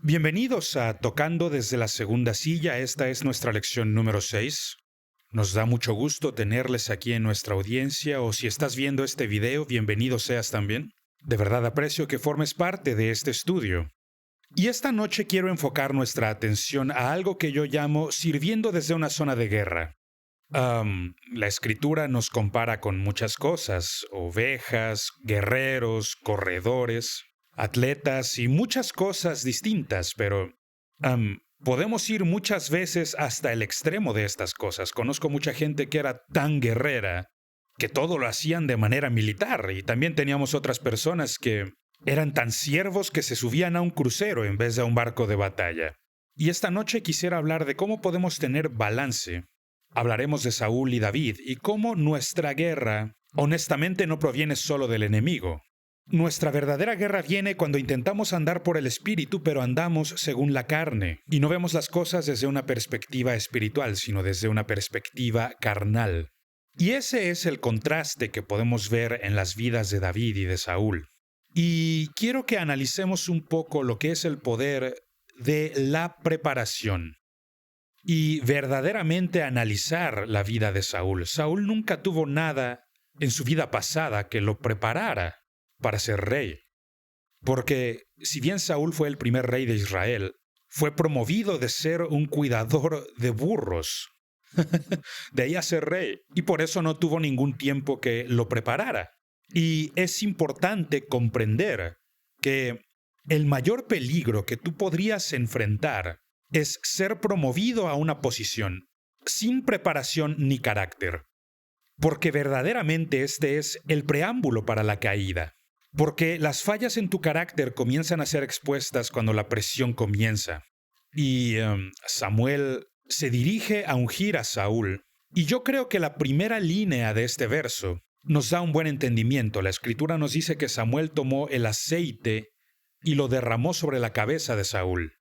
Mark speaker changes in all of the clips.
Speaker 1: Bienvenidos a Tocando desde la segunda silla. Esta es nuestra lección número 6. Nos da mucho gusto tenerles aquí en nuestra audiencia, o si estás viendo este video, bienvenido seas también. De verdad aprecio que formes parte de este estudio. Y esta noche quiero enfocar nuestra atención a algo que yo llamo sirviendo desde una zona de guerra. La escritura nos compara con muchas cosas: ovejas, guerreros, corredores, atletas y muchas cosas distintas, pero podemos ir muchas veces hasta el extremo de estas cosas. Conozco mucha gente que era tan guerrera que todo lo hacían de manera militar, y también teníamos otras personas que eran tan siervos que se subían a un crucero en vez de a un barco de batalla. Y esta noche quisiera hablar de cómo podemos tener balance. Hablaremos de Saúl y David y cómo nuestra guerra, honestamente, no proviene solo del enemigo. Nuestra verdadera guerra viene cuando intentamos andar por el espíritu, pero andamos según la carne, y no vemos las cosas desde una perspectiva espiritual, sino desde una perspectiva carnal. Y ese es el contraste que podemos ver en las vidas de David y de Saúl. Y quiero que analicemos un poco lo que es el poder de la preparación y verdaderamente analizar la vida de Saúl. Saúl nunca tuvo nada en su vida pasada que lo preparara para ser rey. Porque si bien Saúl fue el primer rey de Israel, fue promovido de ser un cuidador de burros, de ahí a ser rey, y por eso no tuvo ningún tiempo que lo preparara. Y es importante comprender que el mayor peligro que tú podrías enfrentar es ser promovido a una posición sin preparación ni carácter. Porque verdaderamente este es el preámbulo para la caída. Porque las fallas en tu carácter comienzan a ser expuestas cuando la presión comienza. Y Samuel se dirige a ungir a Saúl. Y yo creo que la primera línea de este verso nos da un buen entendimiento. La escritura nos dice que Samuel tomó el aceite y lo derramó sobre la cabeza de Saúl.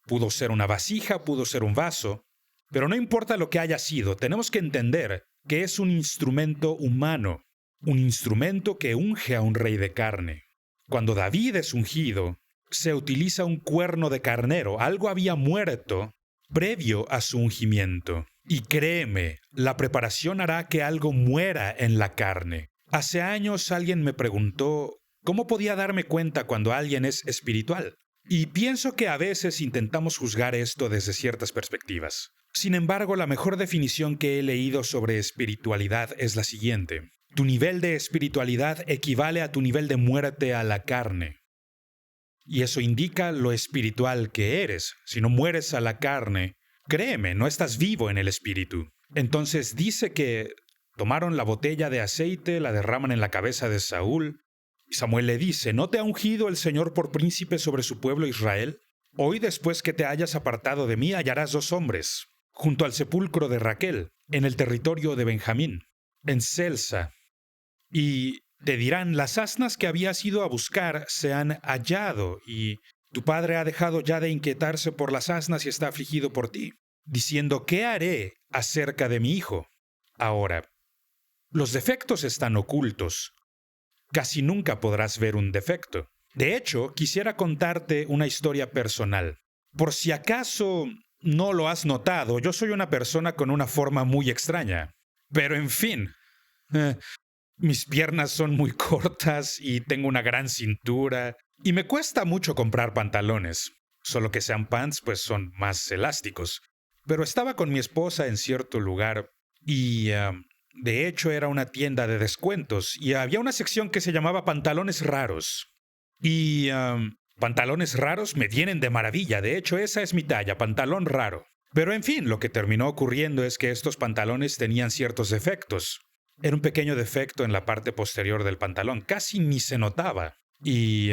Speaker 1: Pudo ser una vasija, pudo ser un vaso, pero no importa lo que haya sido, tenemos que entender que es un instrumento humano, un instrumento que unge a un rey de carne. Cuando David es ungido, se utiliza un cuerno de carnero. Algo había muerto previo a su ungimiento. Y créeme, la preparación hará que algo muera en la carne. Hace años alguien me preguntó cómo podía darme cuenta cuando alguien es espiritual. Y pienso que a veces intentamos juzgar esto desde ciertas perspectivas. Sin embargo, la mejor definición que he leído sobre espiritualidad es la siguiente: tu nivel de espiritualidad equivale a tu nivel de muerte a la carne. Y eso indica lo espiritual que eres. Si no mueres a la carne, créeme, no estás vivo en el espíritu. Entonces dice que tomaron la botella de aceite, la derraman en la cabeza de Saúl. Y Samuel le dice: ¿no te ha ungido el Señor por príncipe sobre su pueblo Israel? Hoy, después que te hayas apartado de mí, hallarás 2 hombres, junto al sepulcro de Raquel, en el territorio de Benjamín, en Selsa. Y te dirán: las asnas que habías ido a buscar se han hallado, y tu padre ha dejado ya de inquietarse por las asnas y está afligido por ti, diciendo: ¿qué haré acerca de mi hijo? Ahora, los defectos están ocultos. Casi nunca podrás ver un defecto. De hecho, quisiera contarte una historia personal. Por si acaso no lo has notado, yo soy una persona con una forma muy extraña. Pero en fin, mis piernas son muy cortas y tengo una gran cintura. Y me cuesta mucho comprar pantalones. Solo que sean pants, pues son más elásticos. Pero estaba con mi esposa en cierto lugar y de hecho era una tienda de descuentos y había una sección que se llamaba pantalones raros. Y pantalones raros me vienen de maravilla. De hecho, esa es mi talla, pantalón raro. Pero en fin, lo que terminó ocurriendo es que estos pantalones tenían ciertos defectos. Era un pequeño defecto en la parte posterior del pantalón, casi ni se notaba. Y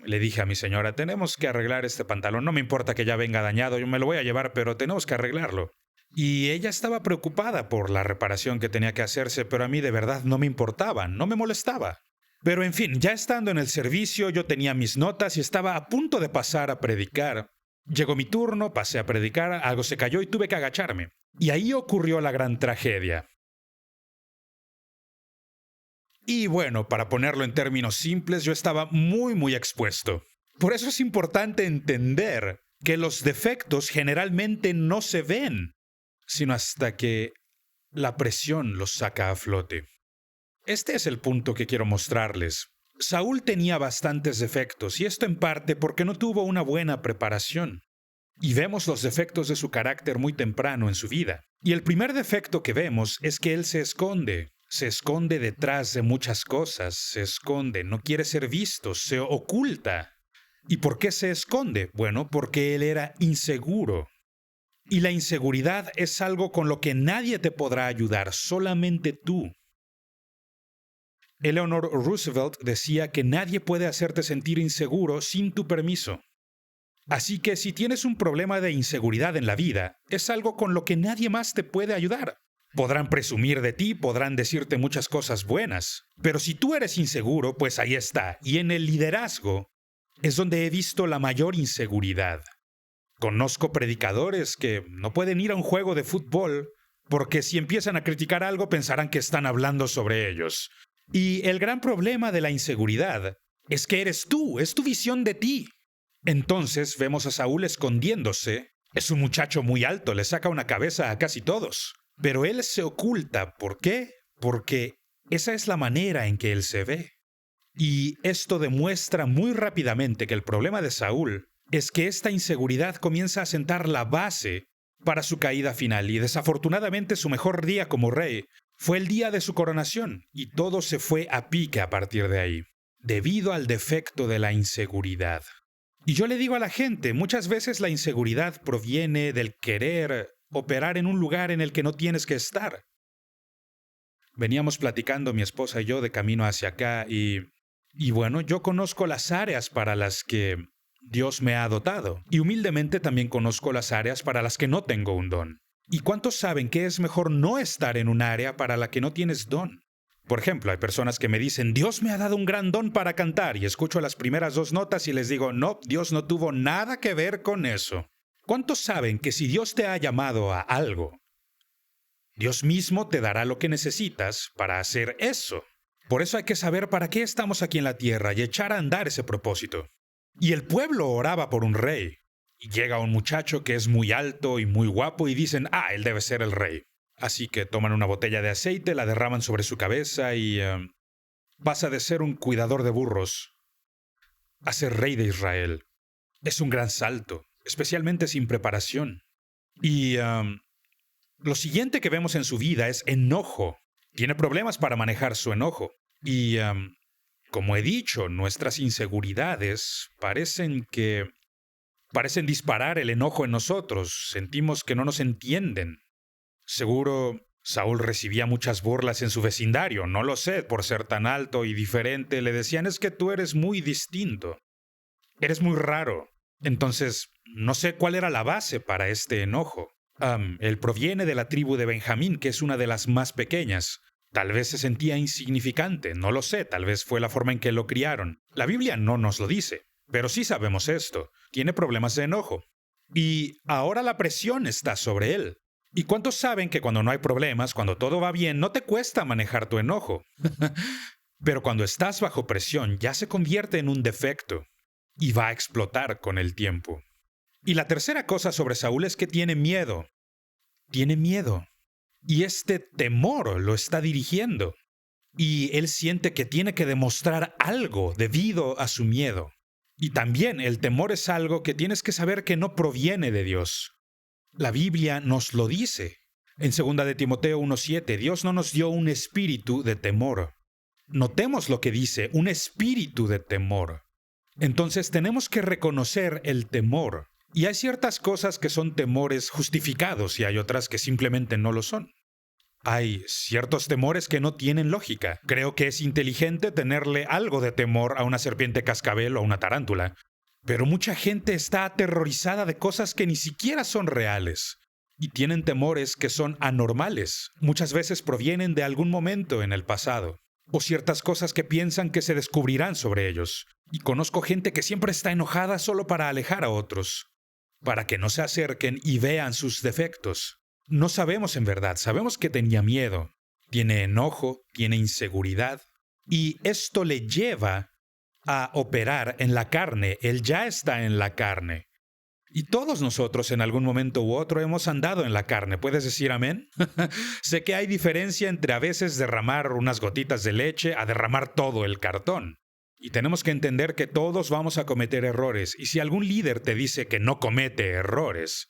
Speaker 1: le dije a mi señora: tenemos que arreglar este pantalón, no me importa que ya venga dañado, yo me lo voy a llevar, pero tenemos que arreglarlo. Y ella estaba preocupada por la reparación que tenía que hacerse, pero a mí de verdad no me importaba, no me molestaba. Pero en fin, ya estando en el servicio, yo tenía mis notas y estaba a punto de pasar a predicar. Llegó mi turno, pasé a predicar, algo se cayó y tuve que agacharme. Y ahí ocurrió la gran tragedia. Y bueno, para ponerlo en términos simples, yo estaba muy expuesto. Por eso es importante entender que los defectos generalmente no se ven, sino hasta que la presión los saca a flote. Este es el punto que quiero mostrarles. Saúl tenía bastantes defectos, y esto en parte porque no tuvo una buena preparación. Y vemos los defectos de su carácter muy temprano en su vida. Y el primer defecto que vemos es que él se esconde detrás de muchas cosas, se esconde, no quiere ser visto, se oculta. ¿Y por qué se esconde? Bueno, porque él era inseguro. Y la inseguridad es algo con lo que nadie te podrá ayudar, solamente tú. Eleanor Roosevelt decía que nadie puede hacerte sentir inseguro sin tu permiso. Así que si tienes un problema de inseguridad en la vida, es algo con lo que nadie más te puede ayudar. Podrán presumir de ti, podrán decirte muchas cosas buenas, pero si tú eres inseguro, pues ahí está. Y en el liderazgo es donde he visto la mayor inseguridad. Conozco predicadores que no pueden ir a un juego de fútbol porque si empiezan a criticar algo pensarán que están hablando sobre ellos. Y el gran problema de la inseguridad es que eres tú, es tu visión de ti. Entonces vemos a Saúl escondiéndose. Es un muchacho muy alto, le saca una cabeza a casi todos. Pero él se oculta. ¿Por qué? Porque esa es la manera en que él se ve. Y esto demuestra muy rápidamente que el problema de Saúl es que esta inseguridad comienza a sentar la base para su caída final. Y desafortunadamente su mejor día como rey fue el día de su coronación. Y todo se fue a pique a partir de ahí, debido al defecto de la inseguridad. Y yo le digo a la gente, muchas veces la inseguridad proviene del querer operar en un lugar en el que no tienes que estar. Veníamos platicando mi esposa y yo de camino hacia acá y bueno, yo conozco las áreas para las que Dios me ha dotado y humildemente también conozco las áreas para las que no tengo un don. ¿Y cuántos saben que es mejor no estar en un área para la que no tienes don? Por ejemplo, hay personas que me dicen, Dios me ha dado un gran don para cantar, y escucho las primeras 2 notas y les digo, no, Dios no tuvo nada que ver con eso. ¿Cuántos saben que si Dios te ha llamado a algo, Dios mismo te dará lo que necesitas para hacer eso? Por eso hay que saber para qué estamos aquí en la tierra y echar a andar ese propósito. Y el pueblo oraba por un rey. Y llega un muchacho que es muy alto y muy guapo y dicen, él debe ser el rey. Así que toman una botella de aceite, la derraman sobre su cabeza y pasa de ser un cuidador de burros a ser rey de Israel. Es un gran salto, especialmente sin preparación. Y lo siguiente que vemos en su vida es enojo. Tiene problemas para manejar su enojo. Y como he dicho, nuestras inseguridades parecen disparar el enojo en nosotros. Sentimos que no nos entienden. Seguro Saúl recibía muchas burlas en su vecindario, no lo sé, por ser tan alto y diferente. Le decían, es que tú eres muy distinto. Eres muy raro. Entonces, no sé cuál era la base para este enojo. Él proviene de la tribu de Benjamín, que es una de las más pequeñas. Tal vez se sentía insignificante, no lo sé, tal vez fue la forma en que lo criaron. La Biblia no nos lo dice, pero sí sabemos esto. Tiene problemas de enojo. Y ahora la presión está sobre él. ¿Y cuántos saben que cuando no hay problemas, cuando todo va bien, no te cuesta manejar tu enojo? Pero cuando estás bajo presión, ya se convierte en un defecto y va a explotar con el tiempo. Y la tercera cosa sobre Saúl es que tiene miedo. Tiene miedo. Y este temor lo está dirigiendo. Y él siente que tiene que demostrar algo debido a su miedo. Y también el temor es algo que tienes que saber que no proviene de Dios. La Biblia nos lo dice. En 2 de Timoteo 1:7, Dios no nos dio un espíritu de temor. Notemos lo que dice, un espíritu de temor. Entonces tenemos que reconocer el temor. Y hay ciertas cosas que son temores justificados y hay otras que simplemente no lo son. Hay ciertos temores que no tienen lógica. Creo que es inteligente tenerle algo de temor a una serpiente cascabel o a una tarántula. Pero mucha gente está aterrorizada de cosas que ni siquiera son reales. Y tienen temores que son anormales. Muchas veces provienen de algún momento en el pasado. O ciertas cosas que piensan que se descubrirán sobre ellos. Y conozco gente que siempre está enojada solo para alejar a otros. Para que no se acerquen y vean sus defectos. No sabemos en verdad, sabemos que tenía miedo. Tiene enojo, tiene inseguridad. Y esto le lleva a operar en la carne. Él ya está en la carne. Y todos nosotros en algún momento u otro hemos andado en la carne. ¿Puedes decir amén? Sé que hay diferencia entre a veces derramar unas gotitas de leche a derramar todo el cartón. Y tenemos que entender que todos vamos a cometer errores. Y si algún líder te dice que no comete errores,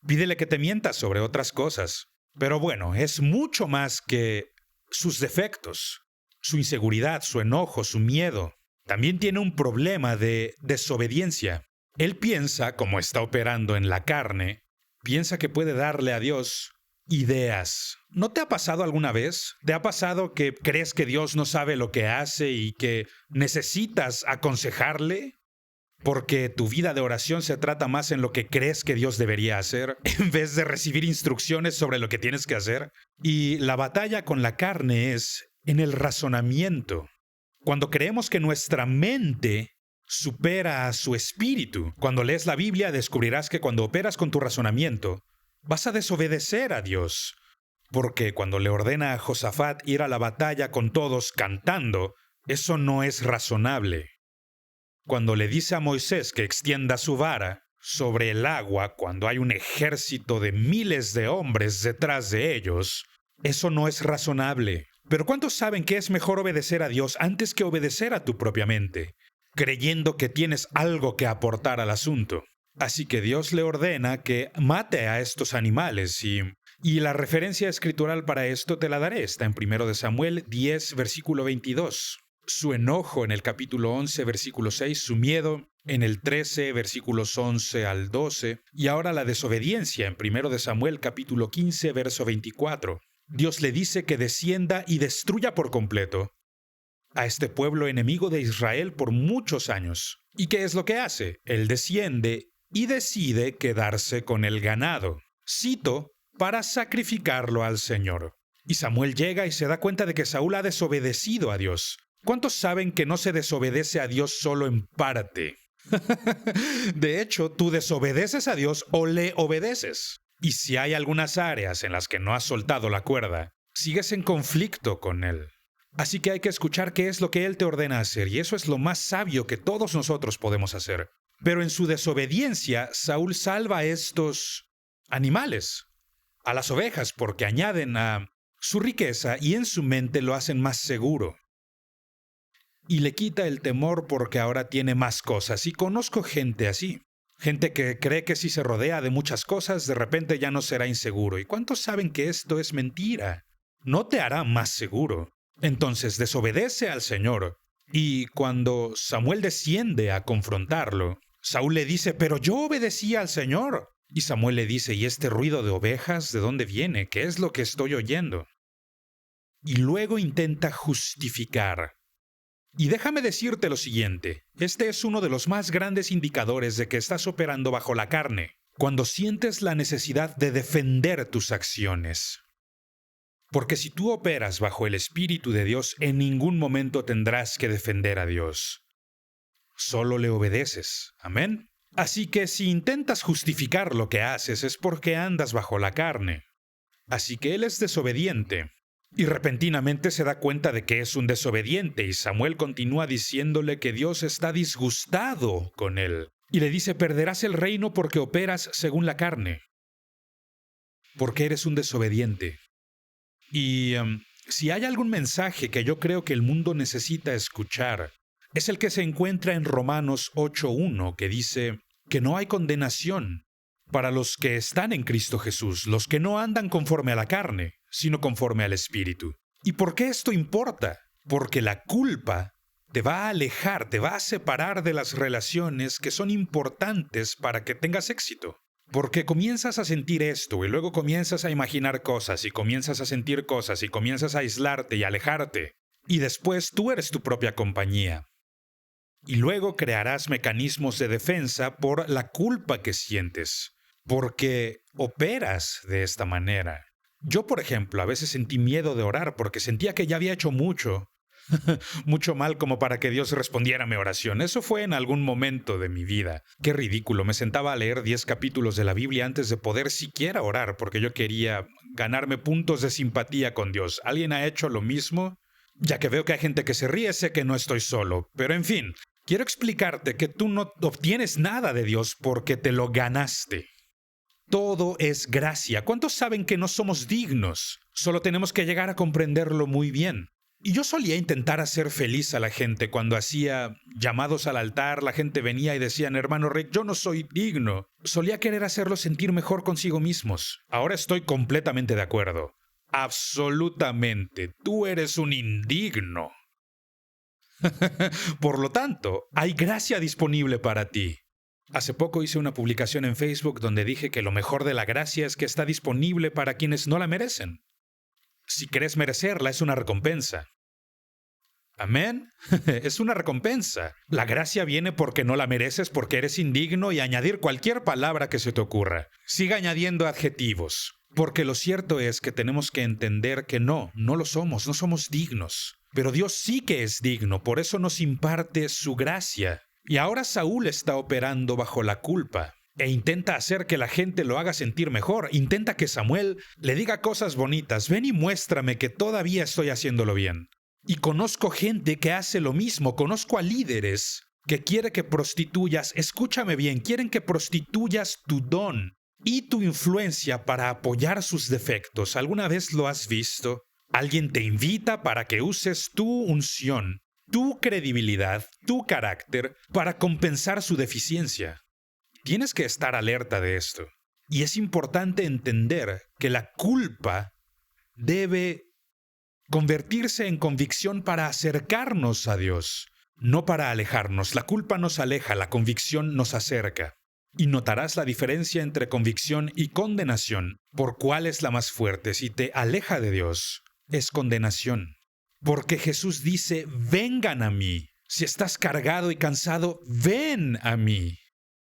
Speaker 1: pídele que te mienta sobre otras cosas. Pero bueno, es mucho más que sus defectos, su inseguridad, su enojo, su miedo. También tiene un problema de desobediencia. Él piensa, como está operando en la carne, piensa que puede darle a Dios ideas. ¿No te ha pasado alguna vez? ¿Te ha pasado que crees que Dios no sabe lo que hace y que necesitas aconsejarle? Porque tu vida de oración se trata más en lo que crees que Dios debería hacer, en vez de recibir instrucciones sobre lo que tienes que hacer. Y la batalla con la carne es en el razonamiento. Cuando creemos que nuestra mente supera a su espíritu. Cuando lees la Biblia descubrirás que cuando operas con tu razonamiento, vas a desobedecer a Dios. Porque cuando le ordena a Josafat ir a la batalla con todos cantando, eso no es razonable. Cuando le dice a Moisés que extienda su vara sobre el agua cuando hay un ejército de miles de hombres detrás de ellos, eso no es razonable. Pero ¿cuántos saben que es mejor obedecer a Dios antes que obedecer a tu propia mente, creyendo que tienes algo que aportar al asunto? Así que Dios le ordena que mate a estos animales y la referencia escritural para esto te la daré. Está en 1 de Samuel 10, versículo 22. Su enojo en el capítulo 11, versículo 6, su miedo en el 13, versículos 11 al 12, y ahora la desobediencia en 1 de Samuel capítulo 15, verso 24. Dios le dice que descienda y destruya por completo a este pueblo enemigo de Israel por muchos años. ¿Y qué es lo que hace? Él desciende y decide quedarse con el ganado. Cito, para sacrificarlo al Señor. Y Samuel llega y se da cuenta de que Saúl ha desobedecido a Dios. ¿Cuántos saben que no se desobedece a Dios solo en parte? De hecho, tú desobedeces a Dios o le obedeces. Y si hay algunas áreas en las que no has soltado la cuerda, sigues en conflicto con Él. Así que hay que escuchar qué es lo que Él te ordena hacer, y eso es lo más sabio que todos nosotros podemos hacer. Pero en su desobediencia, Saúl salva a estos animales, a las ovejas, porque añaden a su riqueza y en su mente lo hacen más seguro. Y le quita el temor porque ahora tiene más cosas. Y conozco gente así. Gente que cree que si se rodea de muchas cosas, de repente ya no será inseguro. ¿Y cuántos saben que esto es mentira? No te hará más seguro. Entonces desobedece al Señor. Y cuando Samuel desciende a confrontarlo, Saúl le dice, pero yo obedecí al Señor. Y Samuel le dice, ¿y este ruido de ovejas de dónde viene? ¿Qué es lo que estoy oyendo? Y luego intenta justificar. Y déjame decirte lo siguiente, este es uno de los más grandes indicadores de que estás operando bajo la carne, cuando sientes la necesidad de defender tus acciones. Porque si tú operas bajo el Espíritu de Dios, en ningún momento tendrás que defender a Dios. Solo le obedeces. ¿Amén? Así que si intentas justificar lo que haces es porque andas bajo la carne. Así que él es desobediente. Y repentinamente se da cuenta de que es un desobediente y Samuel continúa diciéndole que Dios está disgustado con él. Y le dice, perderás el reino porque operas según la carne. Porque eres un desobediente. Y si hay algún mensaje que yo creo que el mundo necesita escuchar, es el que se encuentra en Romanos 8:1, que dice que no hay condenación para los que están en Cristo Jesús, los que no andan conforme a la carne, sino conforme al Espíritu. ¿Y por qué esto importa? Porque la culpa te va a alejar, te va a separar de las relaciones que son importantes para que tengas éxito. Porque comienzas a sentir esto y luego comienzas a imaginar cosas y comienzas a sentir cosas y comienzas a aislarte y alejarte. Y después tú eres tu propia compañía. Y luego crearás mecanismos de defensa por la culpa que sientes, porque operas de esta manera. Yo, por ejemplo, a veces sentí miedo de orar porque sentía que ya había hecho mucho, mucho mal como para que Dios respondiera a mi oración. Eso fue en algún momento de mi vida. Qué ridículo, me sentaba a leer 10 capítulos de la Biblia antes de poder siquiera orar porque yo quería ganarme puntos de simpatía con Dios. ¿Alguien ha hecho lo mismo? Ya que veo que hay gente que se ríe, sé que no estoy solo, pero en fin. Quiero explicarte que tú no obtienes nada de Dios porque te lo ganaste. Todo es gracia. ¿Cuántos saben que no somos dignos? Solo tenemos que llegar a comprenderlo muy bien. Y yo solía intentar hacer feliz a la gente cuando hacía llamados al altar, la gente venía y decían, hermano Rick, yo no soy digno. Solía querer hacerlos sentir mejor consigo mismos. Ahora estoy completamente de acuerdo. Absolutamente. Tú eres un indigno. Por lo tanto, hay gracia disponible para ti. Hace poco hice una publicación en Facebook donde dije que lo mejor de la gracia es que está disponible para quienes no la merecen. Si crees merecerla, es una recompensa. Amén. Es una recompensa. La gracia viene porque no la mereces, porque eres indigno y añadir cualquier palabra que se te ocurra. Siga añadiendo adjetivos. Porque lo cierto es que tenemos que entender que no lo somos, no somos dignos. Pero Dios sí que es digno, por eso nos imparte su gracia. Y ahora Saúl está operando bajo la culpa e intenta hacer que la gente lo haga sentir mejor. Intenta que Samuel le diga cosas bonitas. Ven y muéstrame que todavía estoy haciéndolo bien. Y conozco gente que hace lo mismo. Conozco a líderes que quiere que prostituyas, escúchame bien, quieren que prostituyas tu don y tu influencia para apoyar sus defectos. ¿Alguna vez lo has visto? Alguien te invita para que uses tu unción, tu credibilidad, tu carácter para compensar su deficiencia. Tienes que estar alerta de esto. Y es importante entender que la culpa debe convertirse en convicción para acercarnos a Dios, no para alejarnos. La culpa nos aleja, la convicción nos acerca. Y notarás la diferencia entre convicción y condenación. ¿Por cuál es la más fuerte? Si te aleja de Dios, es condenación. Porque Jesús dice, vengan a mí. Si estás cargado y cansado, ven a mí.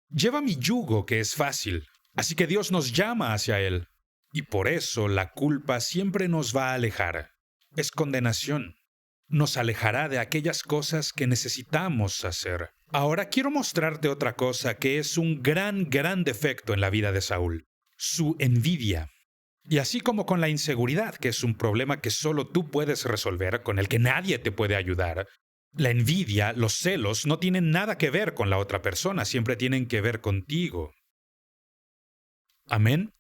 Speaker 1: Lleva mi yugo, que es fácil. Así que Dios nos llama hacia Él. Y por eso la culpa siempre nos va a alejar. Es condenación. Nos alejará de aquellas cosas que necesitamos hacer. Ahora quiero mostrarte otra cosa que es un gran defecto en la vida de Saúl. Su envidia. Y así como con la inseguridad, que es un problema que solo tú puedes resolver, con el que nadie te puede ayudar, la envidia, los celos, no tienen nada que ver con la otra persona, siempre tienen que ver contigo. ¿Amén?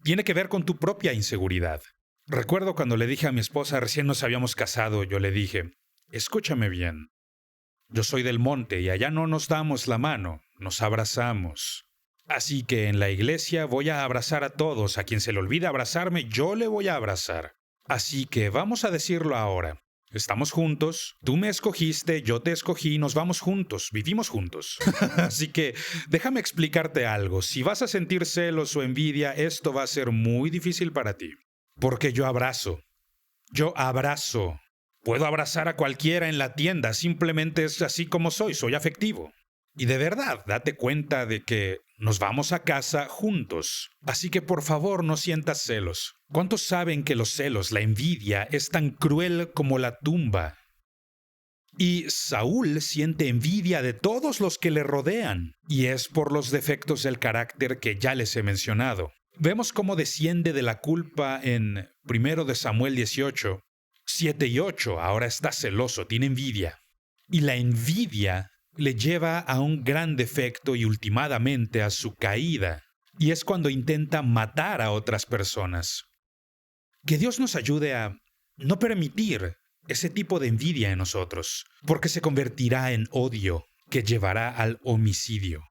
Speaker 1: Tiene que ver con tu propia inseguridad. Recuerdo cuando le dije a mi esposa, recién nos habíamos casado, yo le dije, escúchame bien, yo soy del monte y allá no nos damos la mano, nos abrazamos. Así que en la iglesia voy a abrazar a todos, a quien se le olvide abrazarme, yo le voy a abrazar. Así que vamos a decirlo ahora. Estamos juntos, tú me escogiste, yo te escogí, nos vamos juntos, vivimos juntos. Así que déjame explicarte algo. Si vas a sentir celos o envidia, esto va a ser muy difícil para ti. Porque yo abrazo. Puedo abrazar a cualquiera en la tienda, simplemente es así como soy afectivo. Y de verdad, date cuenta de que nos vamos a casa juntos. Así que por favor no sientas celos. ¿Cuántos saben que los celos, la envidia, es tan cruel como la tumba? Y Saúl siente envidia de todos los que le rodean, y es por los defectos del carácter que ya les he mencionado. Vemos cómo desciende de la culpa en 1 de Samuel 18, 7 y 8. Ahora está celoso, tiene envidia. Y la envidia le lleva a un gran defecto y ultimadamente a su caída. Y es cuando intenta matar a otras personas. Que Dios nos ayude a no permitir ese tipo de envidia en nosotros, porque se convertirá en odio que llevará al homicidio.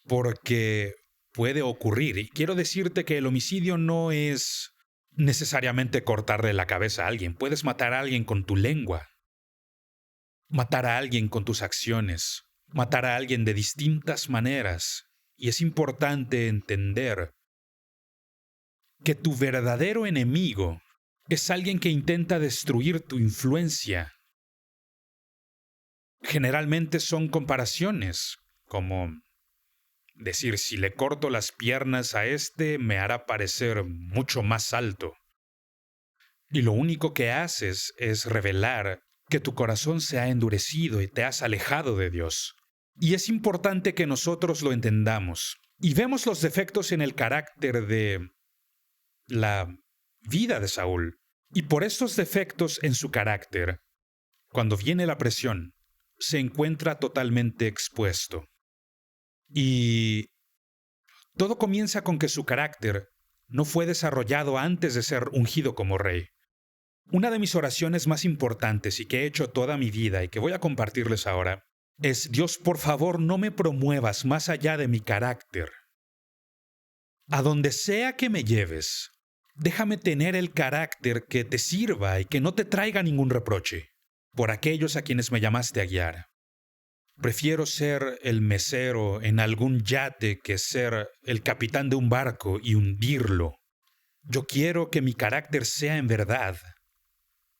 Speaker 1: Porque puede ocurrir, y quiero decirte que el homicidio no es necesariamente cortarle la cabeza a alguien. Puedes matar a alguien con tu lengua, matar a alguien con tus acciones, matar a alguien de distintas maneras. Y es importante entender que tu verdadero enemigo es alguien que intenta destruir tu influencia. Generalmente son comparaciones, como decir, si le corto las piernas a este, me hará parecer mucho más alto. Y lo único que haces es revelar que tu corazón se ha endurecido y te has alejado de Dios. Y es importante que nosotros lo entendamos. Y vemos los defectos en el carácter de la vida de Saúl. Y por estos defectos en su carácter, cuando viene la presión, se encuentra totalmente expuesto. Y todo comienza con que su carácter no fue desarrollado antes de ser ungido como rey. Una de mis oraciones más importantes y que he hecho toda mi vida y que voy a compartirles ahora es: Dios, por favor, no me promuevas más allá de mi carácter. A donde sea que me lleves, déjame tener el carácter que te sirva y que no te traiga ningún reproche por aquellos a quienes me llamaste a guiar. Prefiero ser el mesero en algún yate que ser el capitán de un barco y hundirlo. Yo quiero que mi carácter sea en verdad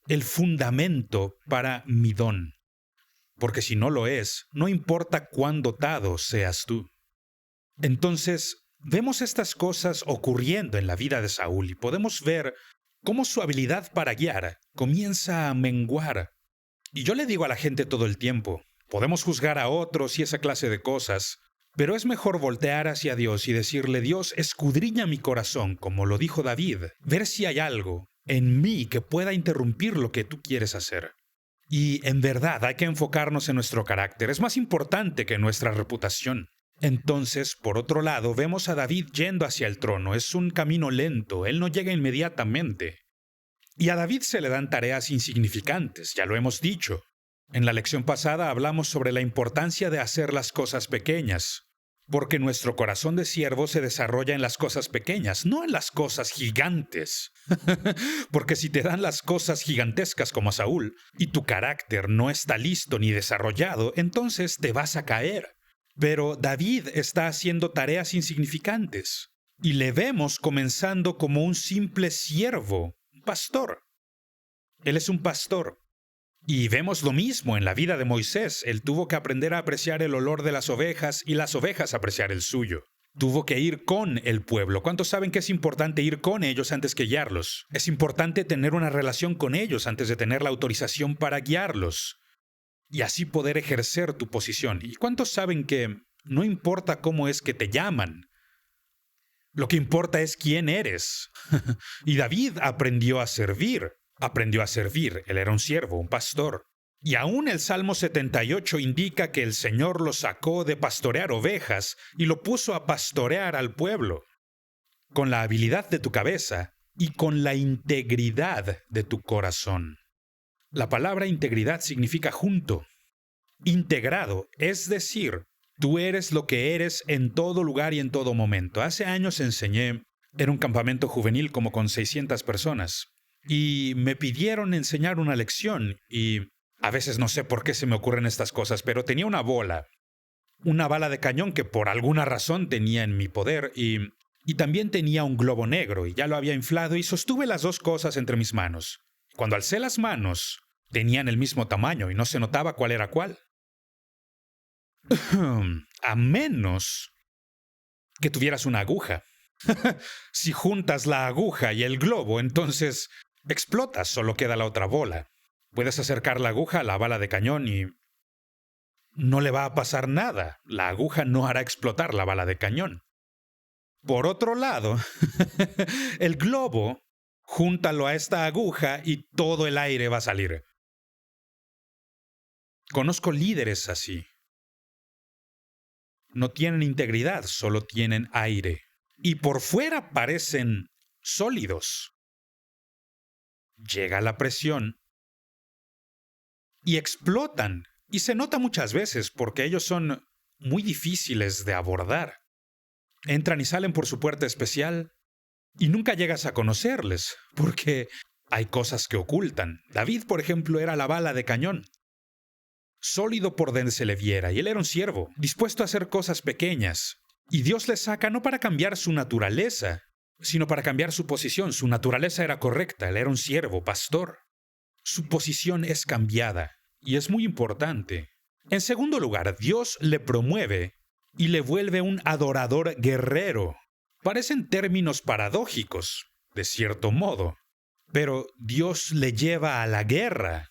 Speaker 1: el fundamento para mi don. Porque si no lo es, no importa cuán dotado seas tú. Entonces, vemos estas cosas ocurriendo en la vida de Saúl y podemos ver cómo su habilidad para guiar comienza a menguar. Y yo le digo a la gente todo el tiempo, podemos juzgar a otros y esa clase de cosas, pero es mejor voltear hacia Dios y decirle: Dios, escudriña mi corazón, como lo dijo David, ver si hay algo en mí que pueda interrumpir lo que tú quieres hacer. Y en verdad hay que enfocarnos en nuestro carácter, es más importante que nuestra reputación. Entonces, por otro lado, vemos a David yendo hacia el trono. Es un camino lento, él no llega inmediatamente. Y a David se le dan tareas insignificantes, ya lo hemos dicho. En la lección pasada hablamos sobre la importancia de hacer las cosas pequeñas, porque nuestro corazón de siervo se desarrolla en las cosas pequeñas, no en las cosas gigantes. Porque si te dan las cosas gigantescas como a Saúl, y tu carácter no está listo ni desarrollado, entonces te vas a caer. Pero David está haciendo tareas insignificantes, y le vemos comenzando como un simple siervo, un pastor. Él es un pastor. Y vemos lo mismo en la vida de Moisés. Él tuvo que aprender a apreciar el olor de las ovejas y las ovejas apreciar el suyo. Tuvo que ir con el pueblo. ¿Cuántos saben que es importante ir con ellos antes que guiarlos? Es importante tener una relación con ellos antes de tener la autorización para guiarlos. Y así poder ejercer tu posición. ¿Y cuántos saben que no importa cómo es que te llaman? Lo que importa es quién eres. Y David aprendió a servir. Él era un siervo, un pastor. Y aún el Salmo 78 indica que el Señor lo sacó de pastorear ovejas y lo puso a pastorear al pueblo. Con la habilidad de tu cabeza y con la integridad de tu corazón. La palabra integridad significa junto. Integrado, es decir, tú eres lo que eres en todo lugar y en todo momento. Hace años enseñé en un campamento juvenil como con 600 personas. Y me pidieron enseñar una lección y a veces no sé por qué se me ocurren estas cosas, pero tenía una bala de cañón que por alguna razón tenía en mi poder y también tenía un globo negro y ya lo había inflado y sostuve las dos cosas entre mis manos. Cuando alcé las manos, tenían el mismo tamaño y no se notaba cuál era cuál. A menos que tuvieras una aguja. Si juntas la aguja y el globo, entonces explotas, solo queda la otra bola. Puedes acercar la aguja a la bala de cañón y no le va a pasar nada. La aguja no hará explotar la bala de cañón. Por otro lado, el globo, júntalo a esta aguja y todo el aire va a salir. Conozco líderes así. No tienen integridad, solo tienen aire. Y por fuera parecen sólidos. Llega la presión y explotan. Y se nota muchas veces porque ellos son muy difíciles de abordar. Entran y salen por su puerta especial y nunca llegas a conocerles porque hay cosas que ocultan. David, por ejemplo, era la bala de cañón. Sólido por donde se le viera, y él era un siervo, dispuesto a hacer cosas pequeñas. Y Dios le saca no para cambiar su naturaleza, sino para cambiar su posición. Su naturaleza era correcta, él era un siervo, pastor. Su posición es cambiada, y es muy importante. En segundo lugar, Dios le promueve y le vuelve un adorador guerrero. Parecen términos paradójicos, de cierto modo, pero Dios le lleva a la guerra.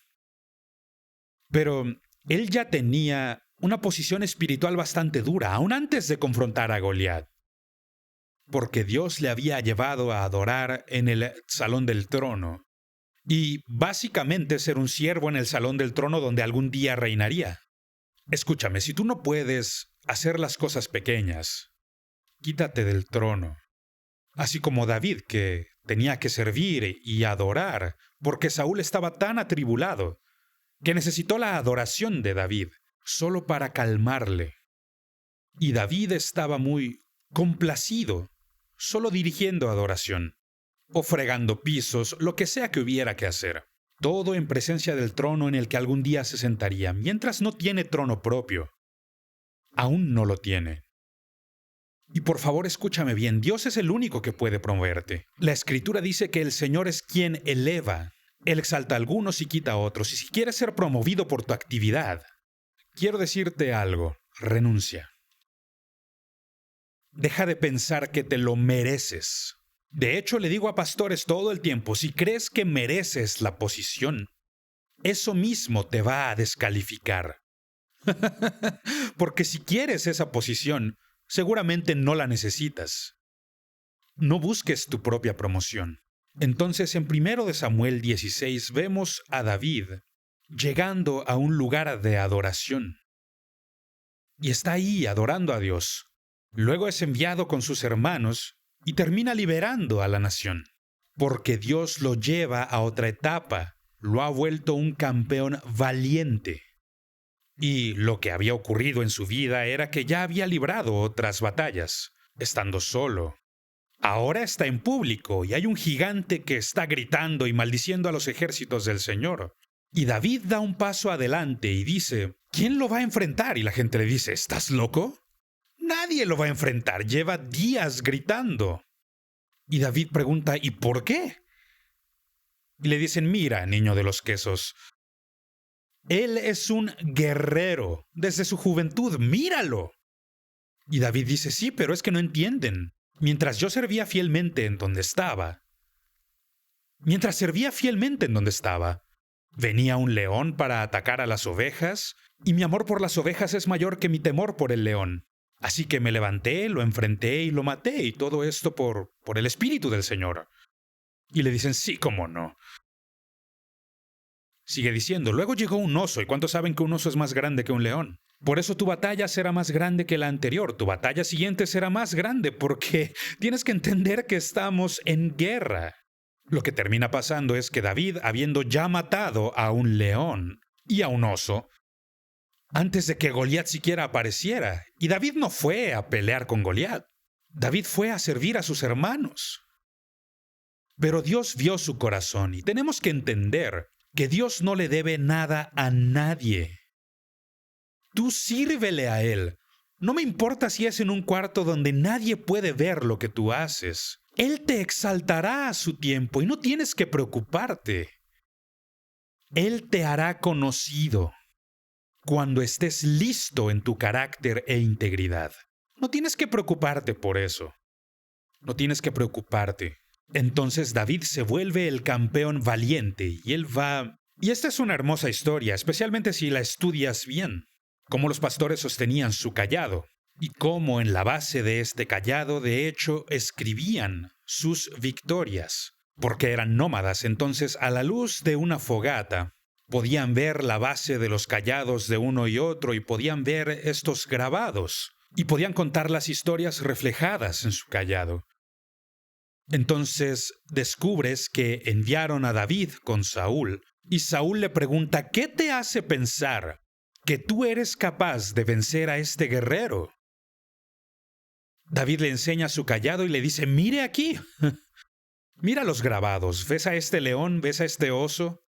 Speaker 1: Pero él ya tenía una posición espiritual bastante dura, aún antes de confrontar a Goliat, porque Dios le había llevado a adorar en el salón del trono, y básicamente ser un siervo en el salón del trono donde algún día reinaría. Escúchame, si tú no puedes hacer las cosas pequeñas, quítate del trono. Así como David, que tenía que servir y adorar, porque Saúl estaba tan atribulado, que necesitó la adoración de David, solo para calmarle. Y David estaba muy complacido, solo dirigiendo adoración, o fregando pisos, lo que sea que hubiera que hacer. Todo en presencia del trono en el que algún día se sentaría, mientras no tiene trono propio. Aún no lo tiene. Y por favor escúchame bien, Dios es el único que puede promoverte. La Escritura dice que el Señor es quien eleva. Él exalta a algunos y quita a otros. Y si quieres ser promovido por tu actividad, quiero decirte algo, renuncia. Deja de pensar que te lo mereces. De hecho, le digo a pastores todo el tiempo, si crees que mereces la posición, eso mismo te va a descalificar. Porque si quieres esa posición, seguramente no la necesitas. No busques tu propia promoción. Entonces, en 1 Samuel 16 vemos a David llegando a un lugar de adoración. Y está ahí adorando a Dios. Luego es enviado con sus hermanos y termina liberando a la nación. Porque Dios lo lleva a otra etapa. Lo ha vuelto un campeón valiente. Y lo que había ocurrido en su vida era que ya había librado otras batallas, estando solo. Ahora está en público y hay un gigante que está gritando y maldiciendo a los ejércitos del Señor. Y David da un paso adelante y dice, ¿quién lo va a enfrentar? Y la gente le dice, ¿estás loco? Nadie lo va a enfrentar, lleva días gritando. Y David pregunta, ¿y por qué? Y le dicen, mira, niño de los quesos, él es un guerrero desde su juventud, míralo. Y David dice, sí, pero es que no entienden. Mientras servía fielmente en donde estaba, venía un león para atacar a las ovejas, y mi amor por las ovejas es mayor que mi temor por el león. Así que me levanté, lo enfrenté y lo maté, y todo esto por el Espíritu del Señor. Y le dicen, sí, cómo no. Sigue diciendo, luego llegó un oso, ¿y cuántos saben que un oso es más grande que un león? Por eso tu batalla será más grande que la anterior, tu batalla siguiente será más grande, porque tienes que entender que estamos en guerra. Lo que termina pasando es que David, habiendo ya matado a un león y a un oso, antes de que Goliat siquiera apareciera, y David no fue a pelear con Goliat, David fue a servir a sus hermanos. Pero Dios vio su corazón y tenemos que entender que Dios no le debe nada a nadie. Tú sírvele a Él. No me importa si es en un cuarto donde nadie puede ver lo que tú haces. Él te exaltará a su tiempo y no tienes que preocuparte. Él te hará conocido cuando estés listo en tu carácter e integridad. No tienes que preocuparte por eso. No tienes que preocuparte. Entonces David se vuelve el campeón valiente y él va... Y esta es una hermosa historia, especialmente si la estudias bien. Cómo los pastores sostenían su cayado y cómo en la base de este cayado, de hecho, escribían sus victorias. Porque eran nómadas, entonces a la luz de una fogata podían ver la base de los cayados de uno y otro y podían ver estos grabados y podían contar las historias reflejadas en su cayado. Entonces descubres que enviaron a David con Saúl, y Saúl le pregunta, ¿qué te hace pensar que tú eres capaz de vencer a este guerrero? David le enseña su cayado y le dice, mire aquí, mira los grabados, ¿ves a este león, ves a este oso?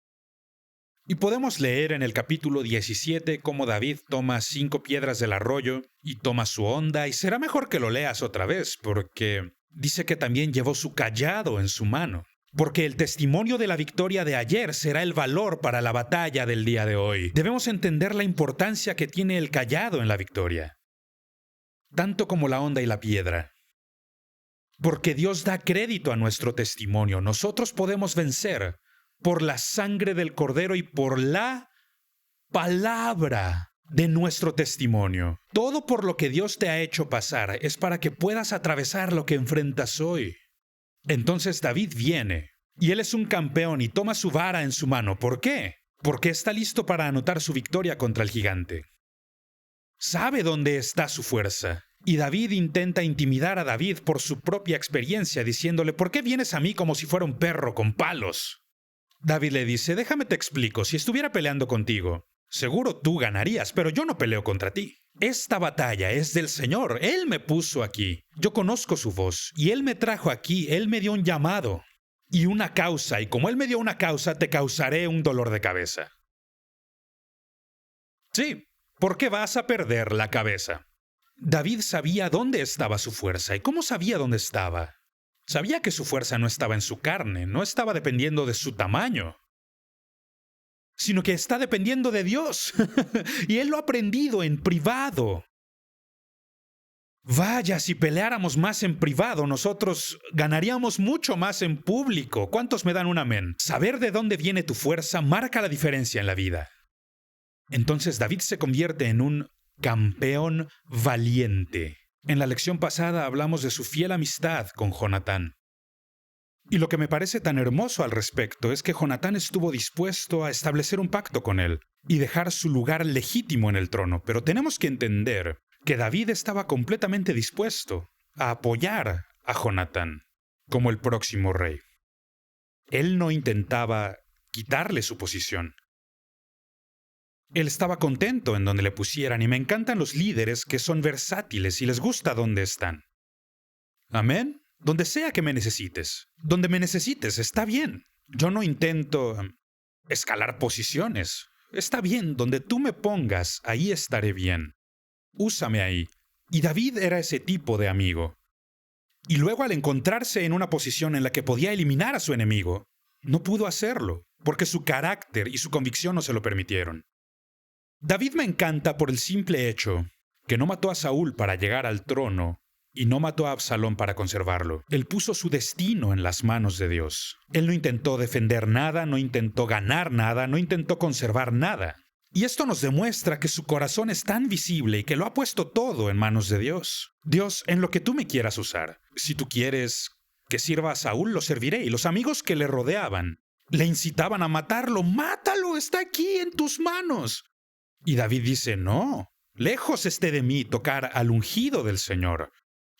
Speaker 1: Y podemos leer en el capítulo 17 cómo David toma 5 piedras del arroyo y toma su honda, y será mejor que lo leas otra vez, porque dice que también llevó su cayado en su mano, porque el testimonio de la victoria de ayer será el valor para la batalla del día de hoy. Debemos entender la importancia que tiene el cayado en la victoria, tanto como la honda y la piedra. Porque Dios da crédito a nuestro testimonio. Nosotros podemos vencer por la sangre del Cordero y por la palabra de nuestro testimonio. Todo por lo que Dios te ha hecho pasar es para que puedas atravesar lo que enfrentas hoy. Entonces David viene, y él es un campeón y toma su vara en su mano. ¿Por qué? Porque está listo para anotar su victoria contra el gigante. Sabe dónde está su fuerza. Y David intenta intimidar a David por su propia experiencia, diciéndole, ¿por qué vienes a mí como si fuera un perro con palos? David le dice, déjame te explico, si estuviera peleando contigo, seguro tú ganarías, pero yo no peleo contra ti. Esta batalla es del Señor, Él me puso aquí, yo conozco su voz, y Él me trajo aquí, Él me dio un llamado y una causa, y como Él me dio una causa, te causaré un dolor de cabeza. Sí, porque vas a perder la cabeza. David sabía dónde estaba su fuerza. ¿Y cómo sabía dónde estaba? Sabía que su fuerza no estaba en su carne, no estaba dependiendo de su tamaño, sino que está dependiendo de Dios. Y él lo ha aprendido en privado. Vaya, si peleáramos más en privado, nosotros ganaríamos mucho más en público. ¿Cuántos me dan un amén? Saber de dónde viene tu fuerza marca la diferencia en la vida. Entonces David se convierte en un campeón valiente. En la lección pasada hablamos de su fiel amistad con Jonatán. Y lo que me parece tan hermoso al respecto es que Jonatán estuvo dispuesto a establecer un pacto con él y dejar su lugar legítimo en el trono. Pero tenemos que entender que David estaba completamente dispuesto a apoyar a Jonatán como el próximo rey. Él no intentaba quitarle su posición. Él estaba contento en donde le pusieran y me encantan los líderes que son versátiles y les gusta donde están. Amén. Donde sea que me necesites. Donde me necesites, está bien. Yo no intento escalar posiciones. Está bien, donde tú me pongas, ahí estaré bien. Úsame ahí. Y David era ese tipo de amigo. Y luego al encontrarse en una posición en la que podía eliminar a su enemigo, no pudo hacerlo, porque su carácter y su convicción no se lo permitieron. David me encanta por el simple hecho que no mató a Saúl para llegar al trono y no mató a Absalón para conservarlo. Él puso su destino en las manos de Dios. Él no intentó defender nada, no intentó ganar nada, no intentó conservar nada. Y esto nos demuestra que su corazón es tan visible y que lo ha puesto todo en manos de Dios. Dios, en lo que tú me quieras usar. Si tú quieres que sirva a Saúl, lo serviré. Y los amigos que le rodeaban le incitaban a matarlo. ¡Mátalo! ¡Está aquí en tus manos! Y David dice, no, lejos esté de mí tocar al ungido del Señor.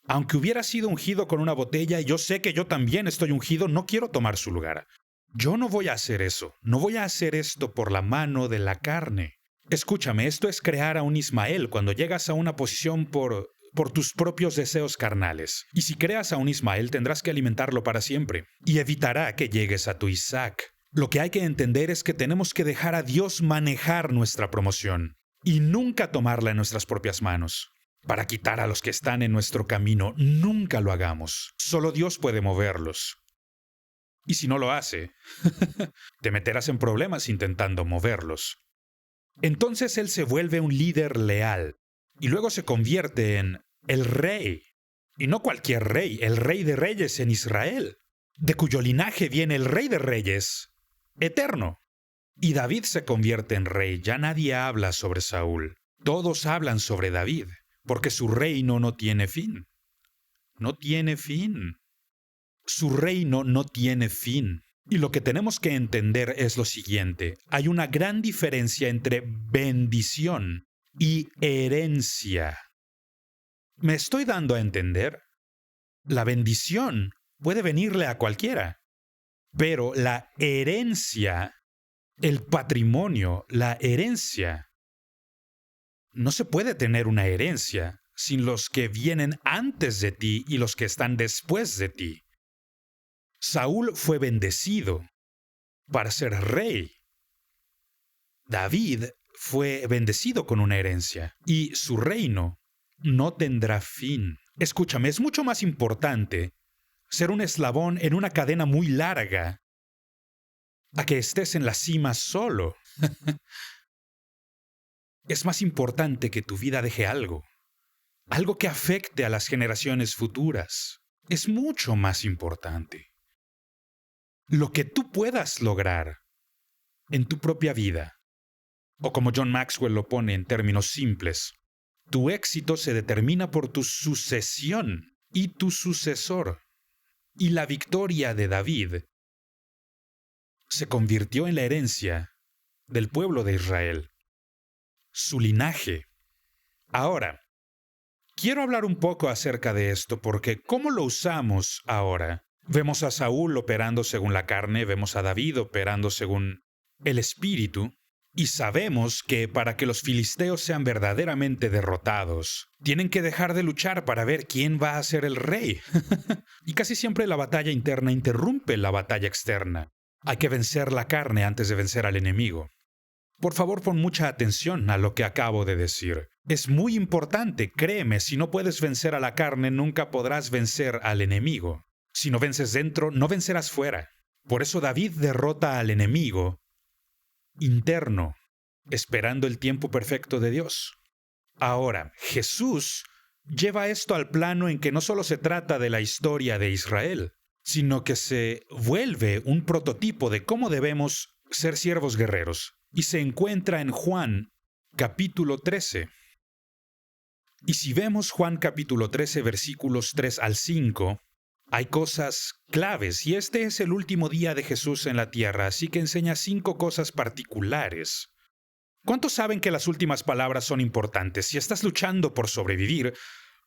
Speaker 1: Aunque hubiera sido ungido con una botella, y yo sé que yo también estoy ungido, no quiero tomar su lugar. Yo no voy a hacer eso, no voy a hacer esto por la mano de la carne. Escúchame, esto es crear a un Ismael cuando llegas a una posición por tus propios deseos carnales. Y si creas a un Ismael, tendrás que alimentarlo para siempre. Y evitará que llegues a tu Isaac. Lo que hay que entender es que tenemos que dejar a Dios manejar nuestra promoción y nunca tomarla en nuestras propias manos. Para quitar a los que están en nuestro camino, nunca lo hagamos. Solo Dios puede moverlos. Y si no lo hace, te meterás en problemas intentando moverlos. Entonces él se vuelve un líder leal y luego se convierte en el rey. Y no cualquier rey, el rey de reyes en Israel, de cuyo linaje viene el rey de reyes, eterno. Y David se convierte en rey. Ya nadie habla sobre Saúl. Todos hablan sobre David, porque su reino no tiene fin. No tiene fin. Su reino no tiene fin. Y lo que tenemos que entender es lo siguiente. Hay una gran diferencia entre bendición y herencia. ¿Me estoy dando a entender? La bendición puede venirle a cualquiera, pero la herencia, el patrimonio, la herencia, no se puede tener una herencia sin los que vienen antes de ti y los que están después de ti. Saúl fue bendecido para ser rey. David fue bendecido con una herencia y su reino no tendrá fin. Escúchame, es mucho más importante ser un eslabón en una cadena muy larga a que estés en la cima solo. Es más importante que tu vida deje algo que afecte a las generaciones futuras. Es mucho más importante. Lo que tú puedas lograr en tu propia vida, o como John Maxwell lo pone en términos simples, tu éxito se determina por tu sucesión y tu sucesor. Y la victoria de David se convirtió en la herencia del pueblo de Israel. Su linaje Ahora, quiero hablar un poco acerca de esto porque ¿cómo lo usamos ahora? Vemos a Saúl operando según la carne, vemos a David operando según el espíritu, y sabemos que para que los filisteos sean verdaderamente derrotados, tienen que dejar de luchar para ver quién va a ser el rey. Y casi siempre la batalla interna interrumpe la batalla externa. Hay que vencer la carne antes de vencer al enemigo. Por favor, pon mucha atención a lo que acabo de decir. Es muy importante, créeme, si no puedes vencer a la carne, nunca podrás vencer al enemigo. Si no vences dentro, no vencerás fuera. Por eso David derrota al enemigo interno, esperando el tiempo perfecto de Dios. Ahora, Jesús lleva esto al plano en que no solo se trata de la historia de Israel, sino que se vuelve un prototipo de cómo debemos ser siervos guerreros. Y se encuentra en Juan capítulo 13. Y si vemos Juan capítulo 13, versículos 3 al 5, hay cosas claves, y este es el último día de Jesús en la tierra, así que enseña 5 cosas particulares. ¿Cuántos saben que las últimas palabras son importantes? Si estás luchando por sobrevivir,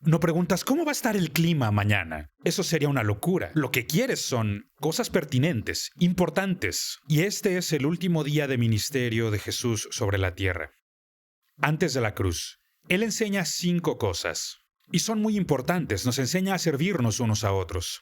Speaker 1: no preguntas ¿cómo va a estar el clima mañana? Eso sería una locura. Lo que quieres son cosas pertinentes, importantes. Y este es el último día de ministerio de Jesús sobre la tierra. Antes de la cruz, Él enseña 5 cosas. Y son muy importantes, nos enseña a servirnos unos a otros.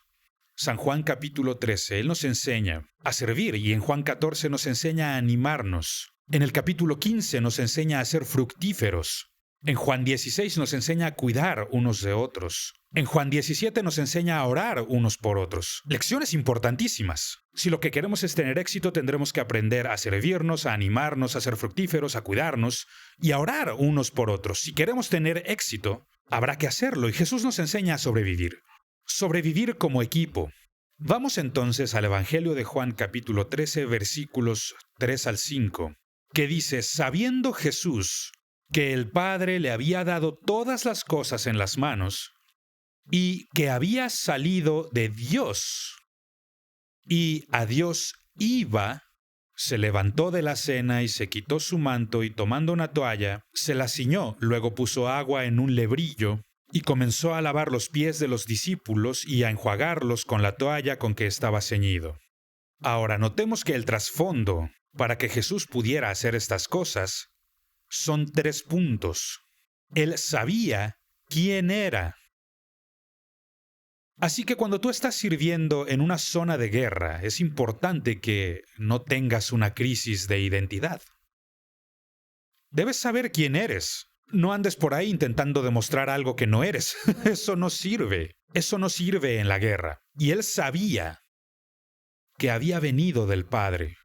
Speaker 1: San Juan capítulo 13, Él nos enseña a servir y en Juan 14 nos enseña a animarnos. En el capítulo 15 nos enseña a ser fructíferos. En Juan 16 nos enseña a cuidar unos de otros. En Juan 17 nos enseña a orar unos por otros. Lecciones importantísimas. Si lo que queremos es tener éxito, tendremos que aprender a servirnos, a animarnos, a ser fructíferos, a cuidarnos y a orar unos por otros. Si queremos tener éxito, habrá que hacerlo y Jesús nos enseña a sobrevivir. Sobrevivir como equipo. Vamos entonces al Evangelio de Juan capítulo 13, versículos 3 al 5, que dice, sabiendo Jesús que el Padre le había dado todas las cosas en las manos, y que había salido de Dios, y a Dios iba, se levantó de la cena y se quitó su manto, y tomando una toalla, se la ciñó, luego puso agua en un lebrillo, y comenzó a lavar los pies de los discípulos y a enjuagarlos con la toalla con que estaba ceñido. Ahora, notemos que el trasfondo, para que Jesús pudiera hacer estas cosas, son 3 puntos. Él sabía quién era. Así que cuando tú estás sirviendo en una zona de guerra, es importante que no tengas una crisis de identidad. Debes saber quién eres. No andes por ahí intentando demostrar algo que no eres. Eso no sirve. Eso no sirve en la guerra. Y él sabía que había venido del Padre.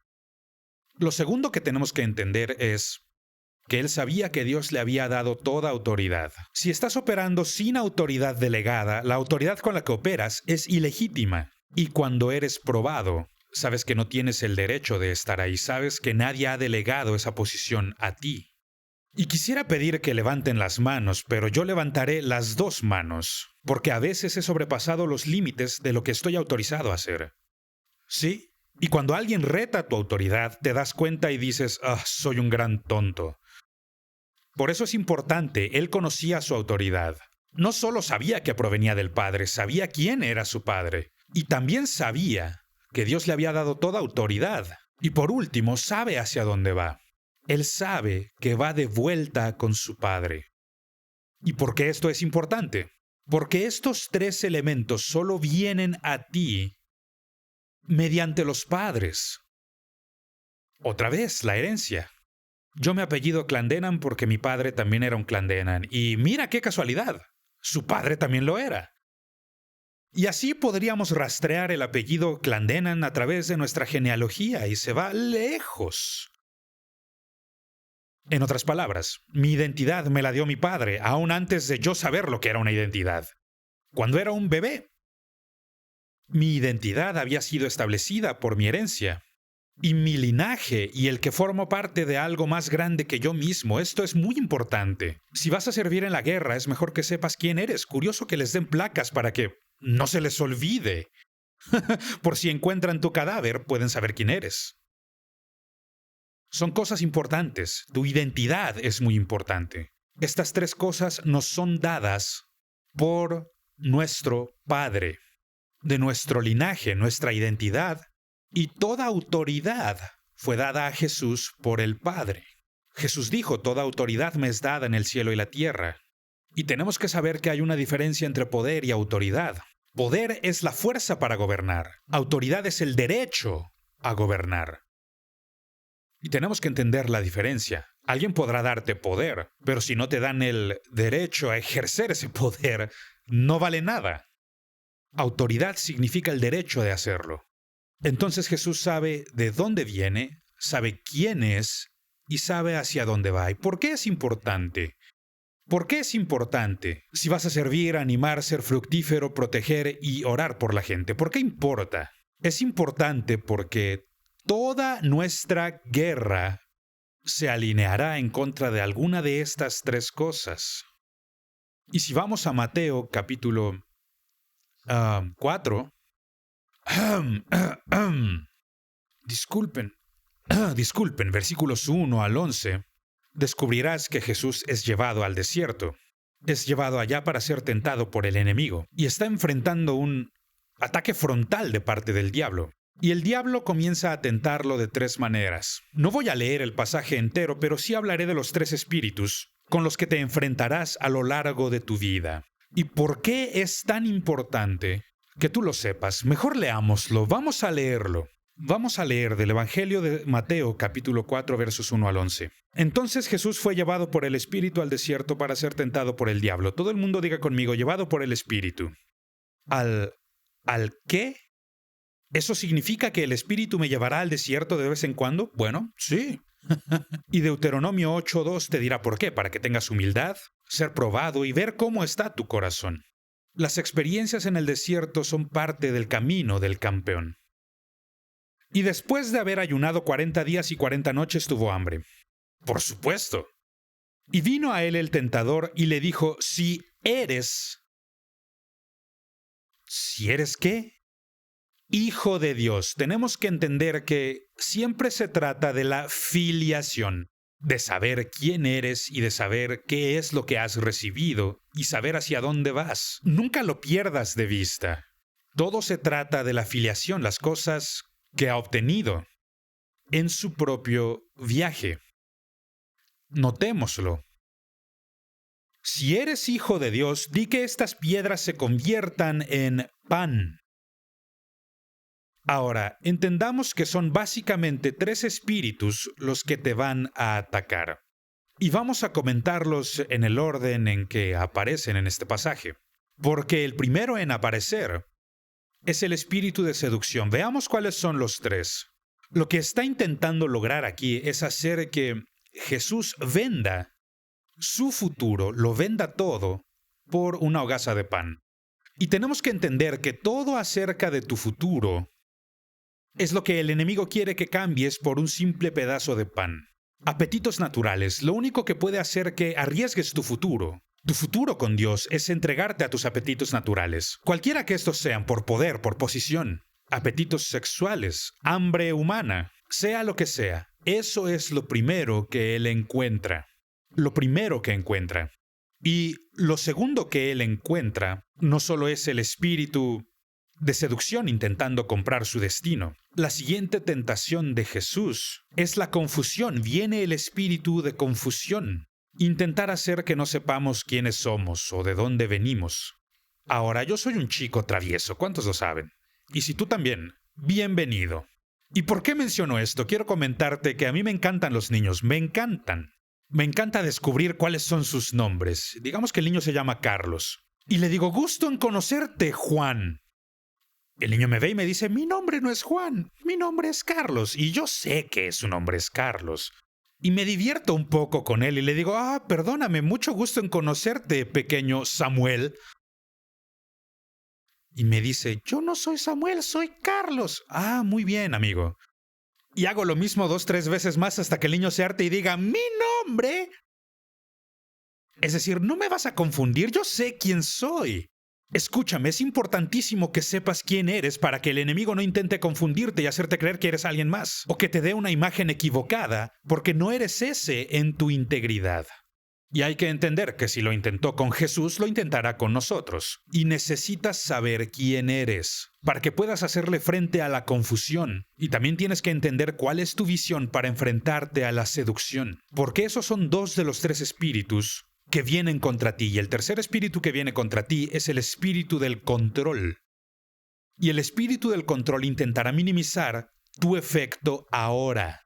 Speaker 1: Lo segundo que tenemos que entender es que él sabía que Dios le había dado toda autoridad. Si estás operando sin autoridad delegada, la autoridad con la que operas es ilegítima. Y cuando eres probado, sabes que no tienes el derecho de estar ahí, sabes que nadie ha delegado esa posición a ti. Y quisiera pedir que levanten las manos, pero yo levantaré las 2 manos, porque a veces he sobrepasado los límites de lo que estoy autorizado a hacer. ¿Sí? Y cuando alguien reta tu autoridad, te das cuenta y dices, soy un gran tonto. Por eso es importante, él conocía su autoridad. No solo sabía que provenía del Padre, sabía quién era su Padre. Y también sabía que Dios le había dado toda autoridad. Y por último, sabe hacia dónde va. Él sabe que va de vuelta con su Padre. ¿Y por qué esto es importante? Porque estos 3 elementos solo vienen a ti mediante los padres. Otra vez, la herencia. Yo me apellido Clendenan porque mi padre también era un Clendenan. Y mira qué casualidad, su padre también lo era. Y así podríamos rastrear el apellido Clendenan a través de nuestra genealogía y se va lejos. En otras palabras, mi identidad me la dio mi padre, aún antes de yo saber lo que era una identidad. Cuando era un bebé, mi identidad había sido establecida por mi herencia. Y mi linaje y el que formo parte de algo más grande que yo mismo, esto es muy importante. Si vas a servir en la guerra, es mejor que sepas quién eres. Curioso que les den placas para que no se les olvide. Por si encuentran tu cadáver, pueden saber quién eres. Son cosas importantes. Tu identidad es muy importante. Estas tres cosas nos son dadas por nuestro Padre, de nuestro linaje, nuestra identidad, y toda autoridad fue dada a Jesús por el Padre. Jesús dijo, toda autoridad me es dada en el cielo y la tierra. Y tenemos que saber que hay una diferencia entre poder y autoridad. Poder es la fuerza para gobernar. Autoridad es el derecho a gobernar. Y tenemos que entender la diferencia. Alguien podrá darte poder, pero si no te dan el derecho a ejercer ese poder, no vale nada. Autoridad significa el derecho de hacerlo. Entonces Jesús sabe de dónde viene, sabe quién es y sabe hacia dónde va. ¿Y por qué es importante? ¿Por qué es importante si vas a servir, animar, ser fructífero, proteger y orar por la gente? ¿Por qué importa? Es importante porque toda nuestra guerra se alineará en contra de alguna de estas tres cosas. Y si vamos a Mateo capítulo 4, disculpen, versículos 1 al 11, descubrirás que Jesús es llevado al desierto. Es llevado allá para ser tentado por el enemigo y está enfrentando un ataque frontal de parte del diablo. Y el diablo comienza a tentarlo de tres maneras. No voy a leer el pasaje entero, pero sí hablaré de los tres espíritus con los que te enfrentarás a lo largo de tu vida. ¿Y por qué es tan importante que tú lo sepas? Mejor leámoslo, vamos a leerlo. Vamos a leer del Evangelio de Mateo, capítulo 4, versos 1 al 11. Entonces Jesús fue llevado por el Espíritu al desierto para ser tentado por el diablo. Todo el mundo diga conmigo, llevado por el Espíritu. ¿Al qué? ¿Eso significa que el Espíritu me llevará al desierto de vez en cuando? Bueno, sí. Y Deuteronomio 8:2 te dirá por qué, para que tengas humildad, ser probado y ver cómo está tu corazón. Las experiencias en el desierto son parte del camino del campeón. Y después de haber ayunado 40 días y 40 noches tuvo hambre. Por supuesto. Y vino a él el tentador y le dijo, ¿Si eres qué? Hijo de Dios. Tenemos que entender que siempre se trata de la filiación, de saber quién eres y de saber qué es lo que has recibido y saber hacia dónde vas. Nunca lo pierdas de vista. Todo se trata de la filiación, las cosas que ha obtenido en su propio viaje. Notémoslo. Si eres hijo de Dios, di que estas piedras se conviertan en pan. Ahora, entendamos que son básicamente tres espíritus los que te van a atacar. Y vamos a comentarlos en el orden en que aparecen en este pasaje. Porque el primero en aparecer es el espíritu de seducción. Veamos cuáles son los tres. Lo que está intentando lograr aquí es hacer que Jesús venda su futuro, lo venda todo por una hogaza de pan. Y tenemos que entender que todo acerca de tu futuro es lo que el enemigo quiere que cambies por un simple pedazo de pan. Apetitos naturales, lo único que puede hacer que arriesgues tu futuro con Dios es entregarte a tus apetitos naturales, cualquiera que estos sean, por poder, por posición, apetitos sexuales, hambre humana, sea lo que sea. Eso es lo primero que él encuentra. Lo primero que encuentra. Y lo segundo que él encuentra no solo es el espíritu de seducción intentando comprar su destino. La siguiente tentación de Jesús es la confusión. Viene el espíritu de confusión. Intentar hacer que no sepamos quiénes somos o de dónde venimos. Ahora, yo soy un chico travieso, ¿cuántos lo saben? Y si tú también, bienvenido. ¿Y por qué menciono esto? Quiero comentarte que a mí me encantan los niños, me encantan. Me encanta descubrir cuáles son sus nombres. Digamos que el niño se llama Carlos. Y le digo, gusto en conocerte, Juan. El niño me ve y me dice, mi nombre no es Juan, mi nombre es Carlos. Y yo sé que su nombre es Carlos. Y me divierto un poco con él y le digo, perdóname, mucho gusto en conocerte, pequeño Samuel. Y me dice, yo no soy Samuel, soy Carlos. Muy bien, amigo. Y hago lo mismo 2, 3 veces más hasta que el niño se harte y diga, mi nombre. Es decir, no me vas a confundir, yo sé quién soy. Escúchame, es importantísimo que sepas quién eres para que el enemigo no intente confundirte y hacerte creer que eres alguien más, o que te dé una imagen equivocada, porque no eres ese en tu integridad. Y hay que entender que si lo intentó con Jesús, lo intentará con nosotros. Y necesitas saber quién eres para que puedas hacerle frente a la confusión. Y también tienes que entender cuál es tu visión para enfrentarte a la seducción. Porque esos son dos de los tres espíritus que vienen contra ti. Y el tercer espíritu que viene contra ti es el espíritu del control. Y el espíritu del control intentará minimizar tu efecto ahora.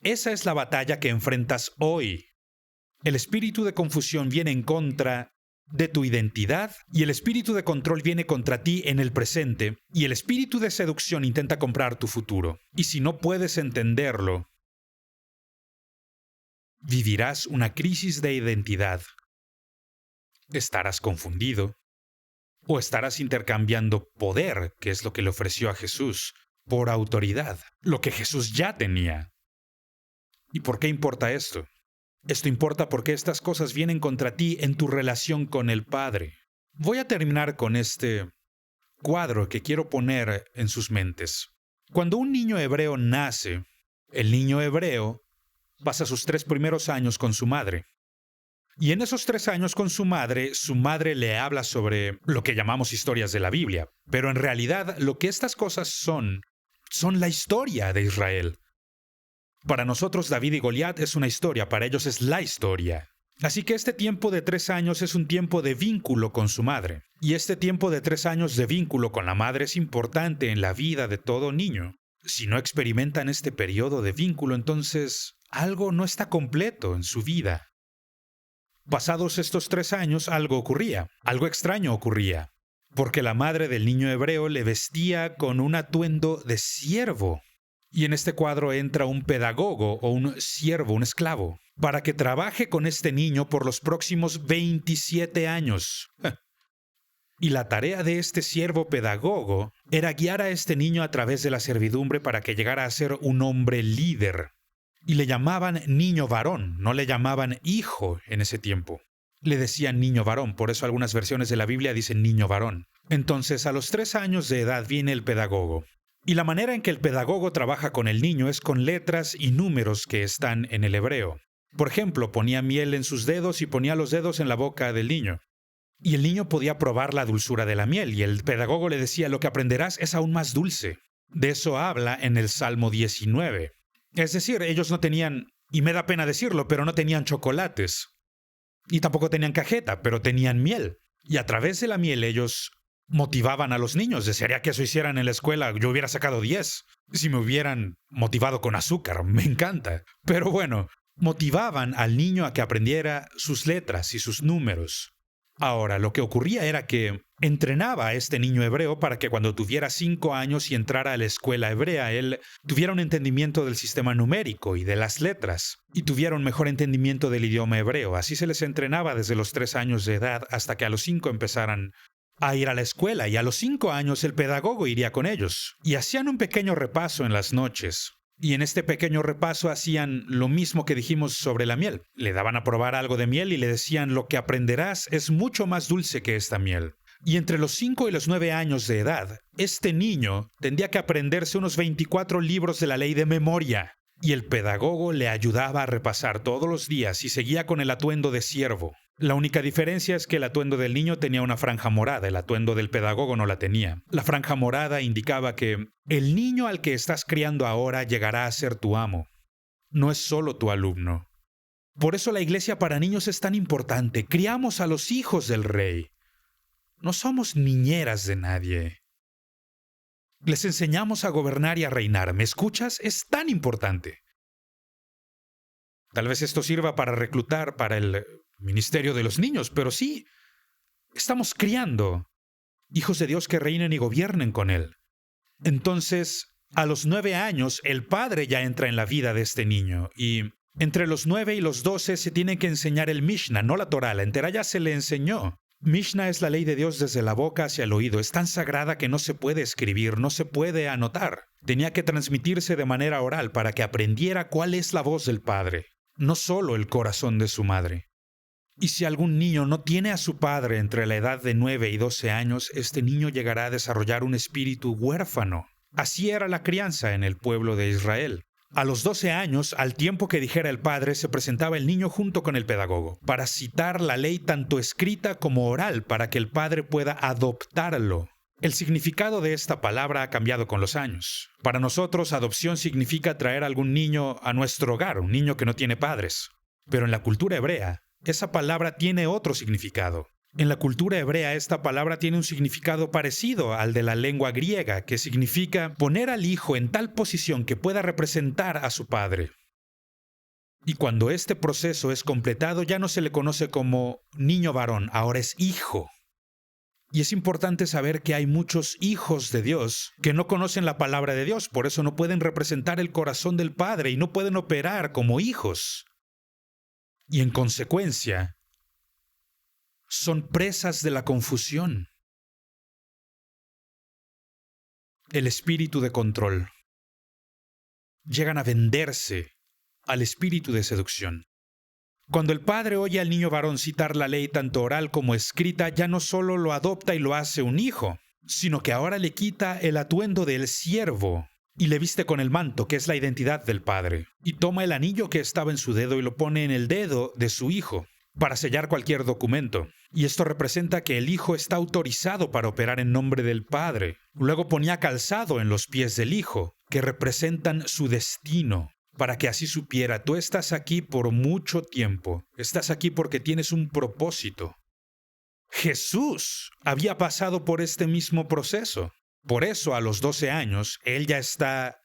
Speaker 1: Esa es la batalla que enfrentas hoy. El espíritu de confusión viene en contra de tu identidad y el espíritu de control viene contra ti en el presente y el espíritu de seducción intenta comprar tu futuro. Y si no puedes entenderlo, vivirás una crisis de identidad. Estarás confundido o estarás intercambiando poder, que es lo que le ofreció a Jesús, por autoridad, lo que Jesús ya tenía. ¿Y por qué importa esto? Esto importa porque estas cosas vienen contra ti en tu relación con el Padre. Voy a terminar con este cuadro que quiero poner en sus mentes. Cuando un niño hebreo nace, el niño hebreo pasa sus 3 primeros años con su madre. Y en esos 3 años con su madre le habla sobre lo que llamamos historias de la Biblia. Pero en realidad lo que estas cosas son la historia de Israel. Para nosotros David y Goliat es una historia, para ellos es la historia. Así que este tiempo de 3 años es un tiempo de vínculo con su madre. Y este tiempo de 3 años de vínculo con la madre es importante en la vida de todo niño. Si no experimentan este periodo de vínculo, entonces algo no está completo en su vida. Pasados estos 3 años, algo ocurría, algo extraño ocurría, porque la madre del niño hebreo le vestía con un atuendo de siervo. Y en este cuadro entra un pedagogo o un siervo, un esclavo, para que trabaje con este niño por los próximos 27 años. Y la tarea de este siervo pedagogo era guiar a este niño a través de la servidumbre para que llegara a ser un hombre líder. Y le llamaban niño varón, no le llamaban hijo en ese tiempo. Le decían niño varón, por eso algunas versiones de la Biblia dicen niño varón. Entonces, a los 3 años de edad viene el pedagogo. Y la manera en que el pedagogo trabaja con el niño es con letras y números que están en el hebreo. Por ejemplo, ponía miel en sus dedos y ponía los dedos en la boca del niño. Y el niño podía probar la dulzura de la miel, y el pedagogo le decía, lo que aprenderás es aún más dulce. De eso habla en el Salmo 19. Es decir, ellos no tenían, y me da pena decirlo, pero no tenían chocolates. Y tampoco tenían cajeta, pero tenían miel. Y a través de la miel ellos motivaban a los niños. Desearía que eso hicieran en la escuela. Yo hubiera sacado 10 si me hubieran motivado con azúcar. Me encanta. Pero bueno, motivaban al niño a que aprendiera sus letras y sus números. Ahora, lo que ocurría era que entrenaba a este niño hebreo para que cuando tuviera 5 años y entrara a la escuela hebrea, él tuviera un entendimiento del sistema numérico y de las letras, y tuviera un mejor entendimiento del idioma hebreo. Así se les entrenaba desde los 3 años de edad hasta que a los 5 empezaran a ir a la escuela, y a los 5 años el pedagogo iría con ellos. Y hacían un pequeño repaso en las noches. Y en este pequeño repaso hacían lo mismo que dijimos sobre la miel. Le daban a probar algo de miel y le decían, lo que aprenderás es mucho más dulce que esta miel. Y entre los 5 y los 9 años de edad, este niño tendría que aprenderse unos 24 libros de la ley de memoria. Y el pedagogo le ayudaba a repasar todos los días y seguía con el atuendo de siervo. La única diferencia es que el atuendo del niño tenía una franja morada, el atuendo del pedagogo no la tenía. La franja morada indicaba que el niño al que estás criando ahora llegará a ser tu amo. No es solo tu alumno. Por eso la iglesia para niños es tan importante. Criamos a los hijos del rey. No somos niñeras de nadie. Les enseñamos a gobernar y a reinar. ¿Me escuchas? Es tan importante. Tal vez esto sirva para reclutar para el ministerio de los niños, pero sí, estamos criando hijos de Dios que reinen y gobiernen con Él. Entonces, a los 9 años, el padre ya entra en la vida de este niño, y entre los 9 y los 12 se tiene que enseñar el Mishnah, no la Torá, la entera ya se le enseñó. Mishnah es la ley de Dios desde la boca hacia el oído. Es tan sagrada que no se puede escribir, no se puede anotar. Tenía que transmitirse de manera oral para que aprendiera cuál es la voz del Padre, no solo el corazón de su madre. Y si algún niño no tiene a su padre entre la edad de 9 y 12 años, este niño llegará a desarrollar un espíritu huérfano. Así era la crianza en el pueblo de Israel. A los 12 años, al tiempo que dijera el padre, se presentaba el niño junto con el pedagogo, para citar la ley tanto escrita como oral, para que el padre pueda adoptarlo. El significado de esta palabra ha cambiado con los años. Para nosotros, adopción significa traer a algún niño a nuestro hogar, un niño que no tiene padres. Pero en la cultura hebrea, esa palabra tiene otro significado. En la cultura hebrea esta palabra tiene un significado parecido al de la lengua griega, que significa poner al hijo en tal posición que pueda representar a su padre. Y cuando este proceso es completado ya no se le conoce como niño varón, ahora es hijo. Y es importante saber que hay muchos hijos de Dios que no conocen la palabra de Dios, por eso no pueden representar el corazón del Padre y no pueden operar como hijos. Y en consecuencia, son presas de la confusión. El espíritu de control. Llegan a venderse al espíritu de seducción. Cuando el padre oye al niño varón citar la ley tanto oral como escrita, ya no solo lo adopta y lo hace un hijo, sino que ahora le quita el atuendo del siervo y le viste con el manto, que es la identidad del padre, y toma el anillo que estaba en su dedo y lo pone en el dedo de su hijo, para sellar cualquier documento. Y esto representa que el hijo está autorizado para operar en nombre del padre. Luego ponía calzado en los pies del hijo, que representan su destino, para que así supiera, tú estás aquí por mucho tiempo, estás aquí porque tienes un propósito. Jesús había pasado por este mismo proceso. Por eso a los 12 años, él ya está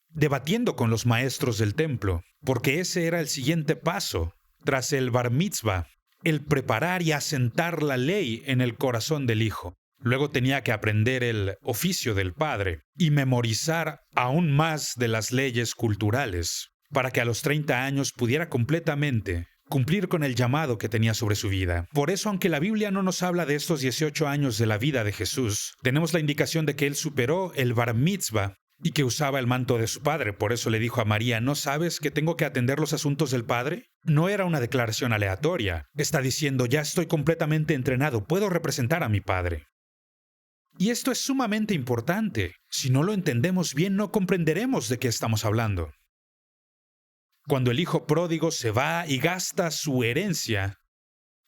Speaker 1: debatiendo con los maestros del templo, porque ese era el siguiente paso. Tras el bar mitzvah, el preparar y asentar la ley en el corazón del hijo. Luego tenía que aprender el oficio del padre y memorizar aún más de las leyes culturales, para que a los 30 años pudiera completamente cumplir con el llamado que tenía sobre su vida. Por eso, aunque la Biblia no nos habla de estos 18 años de la vida de Jesús, tenemos la indicación de que él superó el bar mitzvah y que usaba el manto de su padre. Por eso le dijo a María, ¿no sabes que tengo que atender los asuntos del padre? No era una declaración aleatoria. Está diciendo, ya estoy completamente entrenado, puedo representar a mi padre. Y esto es sumamente importante. Si no lo entendemos bien, no comprenderemos de qué estamos hablando. Cuando el hijo pródigo se va y gasta su herencia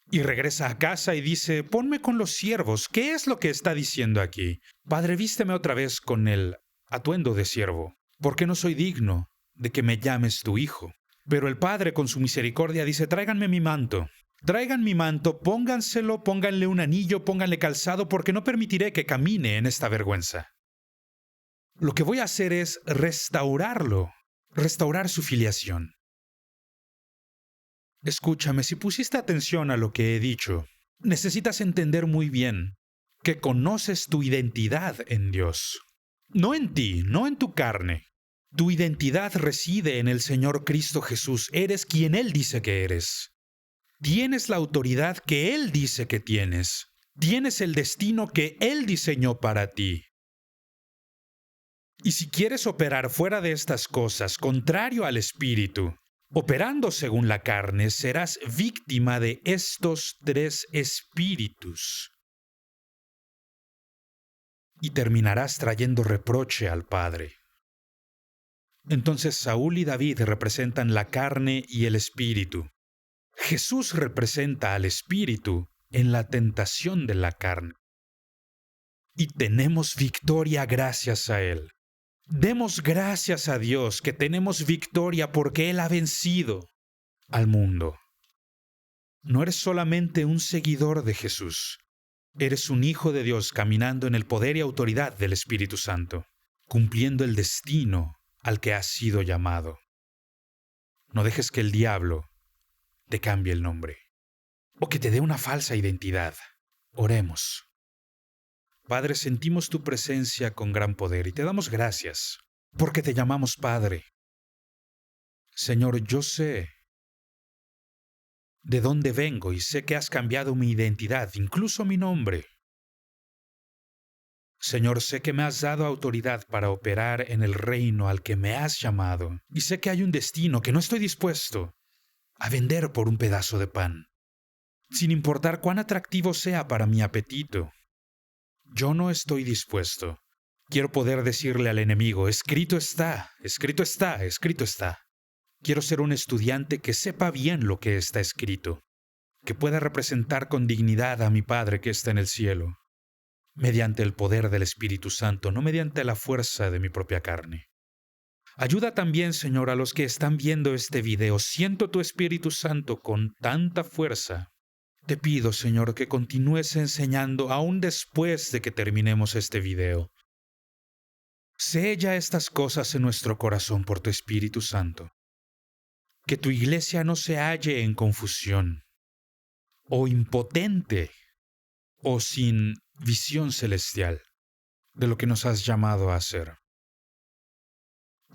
Speaker 1: y regresa a casa y dice, ponme con los siervos, ¿qué es lo que está diciendo aquí? Padre, vísteme otra vez con el atuendo de siervo, porque no soy digno de que me llames tu hijo. Pero el padre con su misericordia dice, tráiganme mi manto. Traigan mi manto, pónganselo, pónganle un anillo, pónganle calzado, porque no permitiré que camine en esta vergüenza. Lo que voy a hacer es restaurarlo, restaurar su filiación. Escúchame, si pusiste atención a lo que he dicho, necesitas entender muy bien que conoces tu identidad en Dios. No en ti, no en tu carne. Tu identidad reside en el Señor Cristo Jesús. Eres quien Él dice que eres. Tienes la autoridad que Él dice que tienes. Tienes el destino que Él diseñó para ti. Y si quieres operar fuera de estas cosas, contrario al Espíritu, operando según la carne, serás víctima de estos 3 espíritus. Y terminarás trayendo reproche al Padre. Entonces Saúl y David representan la carne y el espíritu. Jesús representa al espíritu en la tentación de la carne. Y tenemos victoria gracias a Él. Demos gracias a Dios que tenemos victoria porque Él ha vencido al mundo. No eres solamente un seguidor de Jesús. Eres un hijo de Dios caminando en el poder y autoridad del Espíritu Santo, cumpliendo el destino al que has sido llamado. No dejes que el diablo te cambie el nombre o que te dé una falsa identidad. Oremos. Padre, sentimos tu presencia con gran poder y te damos gracias porque te llamamos Padre. Señor, yo sé de dónde vengo y sé que has cambiado mi identidad, incluso mi nombre. Señor, sé que me has dado autoridad para operar en el reino al que me has llamado, y sé que hay un destino que no estoy dispuesto a vender por un pedazo de pan, sin importar cuán atractivo sea para mi apetito. Yo no estoy dispuesto Quiero poder decirle al enemigo, escrito está, escrito está, escrito está. Quiero ser un estudiante que sepa bien lo que está escrito, que pueda representar con dignidad a mi Padre que está en el cielo, mediante el poder del Espíritu Santo, no mediante la fuerza de mi propia carne. Ayuda también, Señor, a los que están viendo este video. Siento tu Espíritu Santo con tanta fuerza. Te pido, Señor, que continúes enseñando aún después de que terminemos este video. Sella estas cosas en nuestro corazón por tu Espíritu Santo. Que tu iglesia no se halle en confusión, o impotente, o sin visión celestial de lo que nos has llamado a hacer.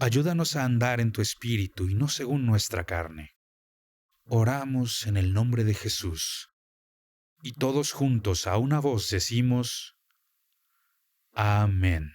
Speaker 1: Ayúdanos a andar en tu espíritu y no según nuestra carne. Oramos en el nombre de Jesús. Y todos juntos a una voz decimos, Amén.